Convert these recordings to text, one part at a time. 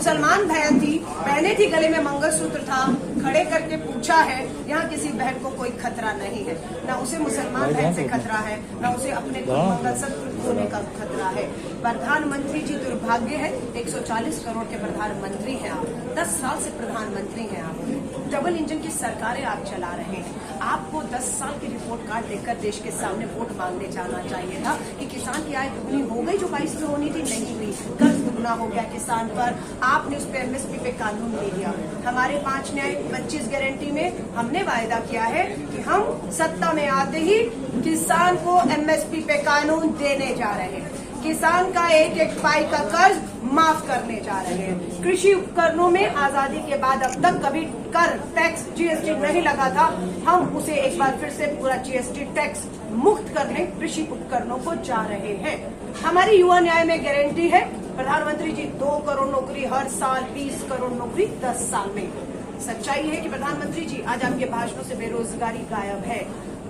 मुसलमान बहनें थी, गले में मंगलसूत्र था, खड़े करके पूछा है, यहाँ किसी बहन को कोई खतरा नहीं है, ना उसे मुसलमान बहन से खतरा है, ना उसे अपने मंगलसूत्र खोने का खतरा है। प्रधानमंत्री जी दुर्भाग्य है, 140 करोड़ के प्रधानमंत्री हैं आप, 10 साल से प्रधानमंत्री हैं आप, डबल इंजन की सरकारें आप चला रहे हैं। आपको 10 साल की रिपोर्ट कार्ड देकर देश के सामने वोट मांगने जाना चाहिए था कि किसान की आय दुगनी हो गई जो 22 में होनी थी, नहीं हुई, कर्ज दुगना हो गया किसान पर, आपने उस पर एमएसपी पे कानून ले लिया। हमारे 5 न्याय 25 गारंटी में हमने वायदा किया है कि हम सत्ता में आते ही किसान को एमएसपी पे कानून देने जा रहे हैं, किसान का एक एक पाई का कर्ज माफ करने जा रहे हैं। कृषि उपकरणों में आजादी के बाद अब तक कभी कर टैक्स जीएसटी नहीं लगा था, हम उसे एक बार फिर से पूरा जीएसटी टैक्स मुक्त करने कृषि उपकरणों को जा रहे हैं। हमारी युवा न्याय में गारंटी है, प्रधानमंत्री जी 2 करोड़ नौकरी हर साल, 20 करोड़ नौकरी 10 साल में। सच्चाई है कि प्रधानमंत्री जी आज आपके भाषणों से बेरोजगारी गायब है।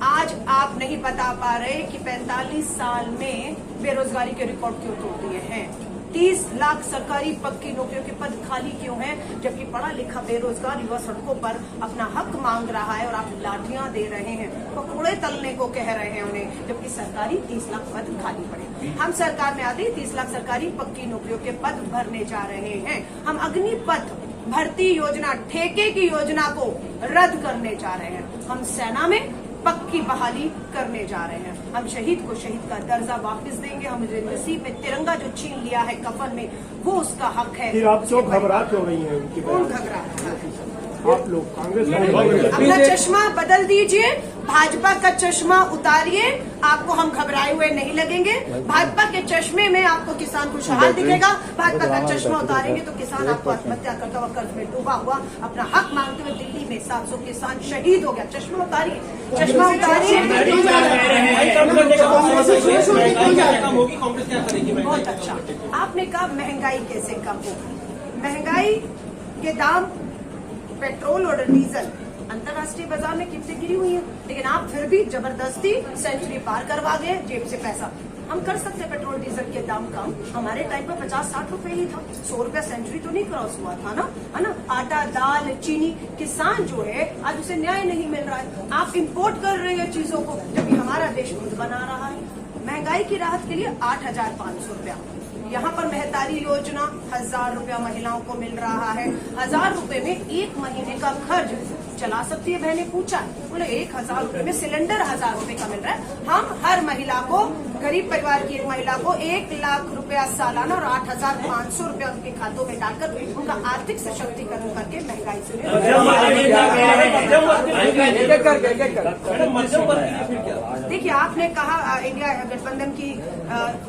आज आप नहीं बता पा रहे कि 45 साल में बेरोजगारी के रिकॉर्ड क्यों तोड़ दिए हैं। 30 लाख सरकारी पक्की नौकरियों के पद खाली क्यों हैं, जबकि पढ़ा लिखा बेरोजगार युवा सड़कों पर अपना हक मांग रहा है और आप लाठियां दे रहे हैं, पकौड़े तलने को कह रहे हैं उन्हें, जबकि सरकारी 30 लाख पद खाली पड़े। हम सरकार में आते ही 30 लाख सरकारी पक्की नौकरियों के पद भरने जा रहे हैं। हम अग्निपथ भर्ती योजना, ठेके की योजना को रद्द करने जा रहे हैं। हम सेना में पक्की बहाली करने जा रहे हैं। हम शहीद को शहीद का दर्जा वापस देंगे। हम नसीब में तिरंगा जो छीन लिया है कफन में, वो उसका हक है। फिर आप क्यों घबरा क्यों रही हैं? कौन घबरा? आप लोग कांग्रेस अपना चश्मा बदल दीजिए, भाजपा का चश्मा उतारिए, आपको हम घबराए हुए नहीं लगेंगे। भाजपा के चश्मे में आपको किसान खुशहाल दिखेगा, भाजपा का चश्मा उतारेंगे तो किसान आपको आत्महत्या करता हुआ, कर्ज में डूबा हुआ, अपना हक मांगते हुए दिल्ली में 700 किसान शहीद हो गया। चश्मा उतारिए, चश्मा उतारिए। बहुत अच्छा। आपने कहा महंगाई कैसे कम होगी? महंगाई के दाम पेट्रोल और डीजल अंतर्राष्ट्रीय बाजार में कितने गिरी हुई है, लेकिन आप फिर भी जबरदस्ती सेंचुरी पार करवा गए जेब से पैसा। हम कर सकते पेट्रोल डीजल के दाम कम, हमारे टाइम पर 50-60 रुपए ही था, 100 रुपया सेंचुरी तो नहीं क्रॉस हुआ था ना, है ना। आटा, दाल, चीनी, किसान जो है आज उसे न्याय नहीं मिल रहा है। आप इंपोर्ट कर रहे हैं चीजों को, जबकि हमारा देश खुद बना रहा है। महंगाई की राहत के लिए 8,500 रुपया, यहाँ पर महतारी योजना 1,000 रुपया महिलाओं को मिल रहा है। 1,000 रुपए में 1 महीने का खर्च चला सकती है बहने, पूछा, बोले 1,000 रुपए में सिलेंडर 1,000 रुपए का मिल रहा है। हम हर महिला को, गरीब परिवार की एक महिला को 1 लाख रुपया सालाना और 8,500 रुपया उनके खातों में डालकर उनका आर्थिक सशक्तिकरण करके महंगाई से देखिए, आपने कहा इंडिया गठबंधन की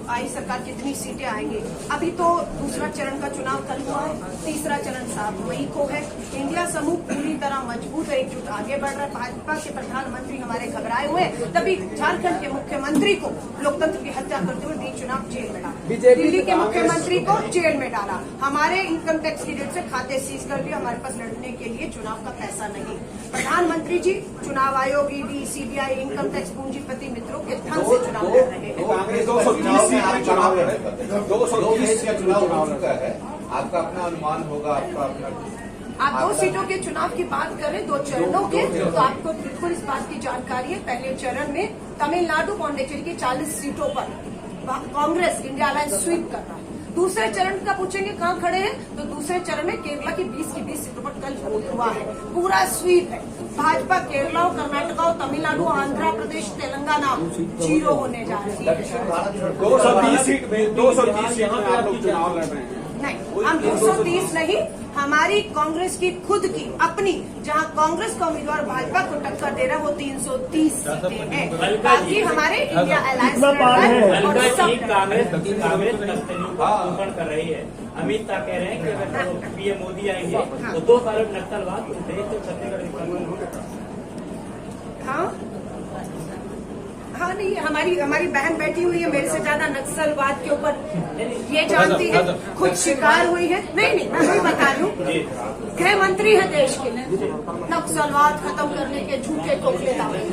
आई सरकार कितनी सीटें आएंगी। अभी तो दूसरा चरण का चुनाव कल हुआ है, तीसरा चरण 7 मई को है। इंडिया समूह पूरी तरह मजबूत है, एकजुट आगे बढ़ रहा है। भाजपा के प्रधानमंत्री हमारे घबराए हुए, तभी झारखंड के मुख्यमंत्री को लोकतंत्र की हत्या करते हुए बीच चुनाव जेल में डाला, दिल्ली के मुख्यमंत्री को जेल में डाला, हमारे इनकम टैक्स की जेब से खाते सीज कर दिए। हमारे पास लड़ने के लिए चुनाव का पैसा नहीं। प्रधानमंत्री जी चुनाव आयोग, ईडी, सीबीआई, इनकम टैक्स पूंजीपति मित्रों के धन से चुनाव लड़ रहे हैं। 230 का चुनाव हो चुका है, आपका अपना अनुमान होगा, आपका अपना। आप 2 सीटों के चुनाव की बात करें, 2 चरणों के, तो आपको बिल्कुल इस बात की जानकारी है। पहले चरण में तमिलनाडु, पौंडीचेरी की 40 सीटों पर कांग्रेस इंडिया अलायंस स्वीप कर रहा है। दूसरे चरण का पूछेंगे कहाँ खड़े हैं, तो दूसरे चरण में केरला की 20 की 20 सीटों पर कल वोट हुआ है, पूरा स्वीप है। भाजपा केरला, कर्नाटका, तमिलनाडु, आंध्र प्रदेश, तेलंगाना 0 होने जा रही है। 230 सीट में 230 यहाँ पे आप लोग चुनाव लड़ रहे हैं। नहीं, हम 230 नहीं, हमारी कांग्रेस की खुद की अपनी, जहां कांग्रेस का उम्मीदवार भाजपा को टक्कर दे रहा है, वो 330 सीटें हैं। बाकी हमारे इंडिया अलायंस और कांग्रेस कर रही है। अमित शाह कह रहे हैं कि अगर पीएम मोदी आएंगे तो 2 साल नक्सलवाद छत्तीसगढ़। हाँ नहीं, हमारी बहन बैठी हुई है मेरे से ज्यादा नक्सलवाद के ऊपर, ये जानती है, खुद शिकार हुई है। नहीं, मैं वही बता रही हूँ, गृह मंत्री है देश के, नक्सलवाद खत्म करने के झूठे खोखले दावे।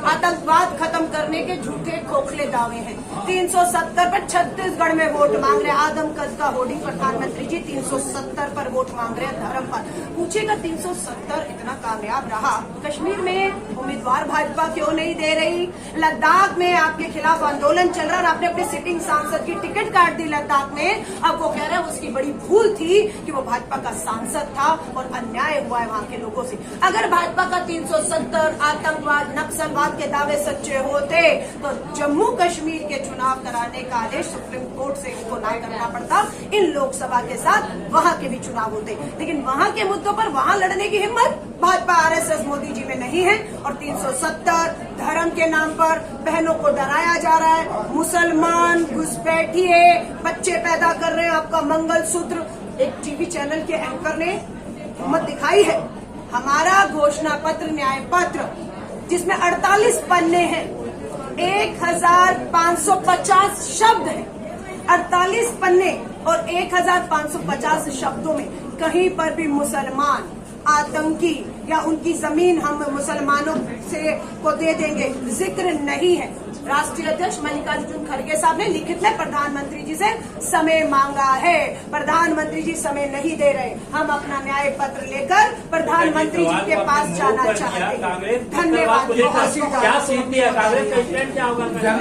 आतंकवाद खत्म करने के झूठे खोखले दावे हैं। 370 पर छत्तीसगढ़ में वोट मांग रहे हैं। आदमकद का होर्डिंग प्रधानमंत्री जी 370 पर वोट मांग रहे हैं धर्म पर। पूछेगा 370 इतना कामयाब रहा, कश्मीर में उम्मीदवार भाजपा क्यों नहीं दे रही? लद्दाख में आपके खिलाफ आंदोलन चल रहा है, आपने अपने सिटिंग सांसद की टिकट काट दी लद्दाख में। अब वो कह रहे हैं उसकी बड़ी भूल थी कि वो भाजपा का सांसद था और अन्याय हुआ है वहां के लोगों से। अगर भाजपा का 370 आतंकवाद नक्सलवाद के दावे सच्चे होते तो जम्मू कश्मीर के चुनाव कराने का आदेश सुप्रीम कोर्ट से इनको ना करना पड़ता, इन लोकसभा के साथ वहां के भी चुनाव होते। लेकिन वहां के मुद्दों पर वहां लड़ने की हिम्मत भाजपा आरएसएस मोदी जी में नहीं है। और 370 धर्म के नाम पर बहनों को डराया जा रहा है। मुसलमान घुसपैठिए बच्चे पैदा कर रहे हैं, आपका मंगलसूत्र। एक टीवी चैनल के एंकर ने हिम्मत दिखाई है। हमारा घोषणा पत्र न्याय पत्र जिसमें 48 पन्ने हैं, 1550 शब्द हैं। 48 पन्ने और 1550 शब्दों में कहीं पर भी मुसलमान आतंकी या उनकी जमीन हम मुसलमानों से को दे देंगे जिक्र नहीं है। राष्ट्रीय अध्यक्ष मल्लिकार्जुन खड़गे साहब ने लिखित में प्रधानमंत्री जी से समय मांगा है। प्रधानमंत्री जी समय नहीं दे रहे। हम अपना न्याय पत्र लेकर प्रधानमंत्री जी के पास जाना चाहते हैं। धन्यवाद। क्या सीख दिया कांग्रेस का स्टैंड क्या होगा?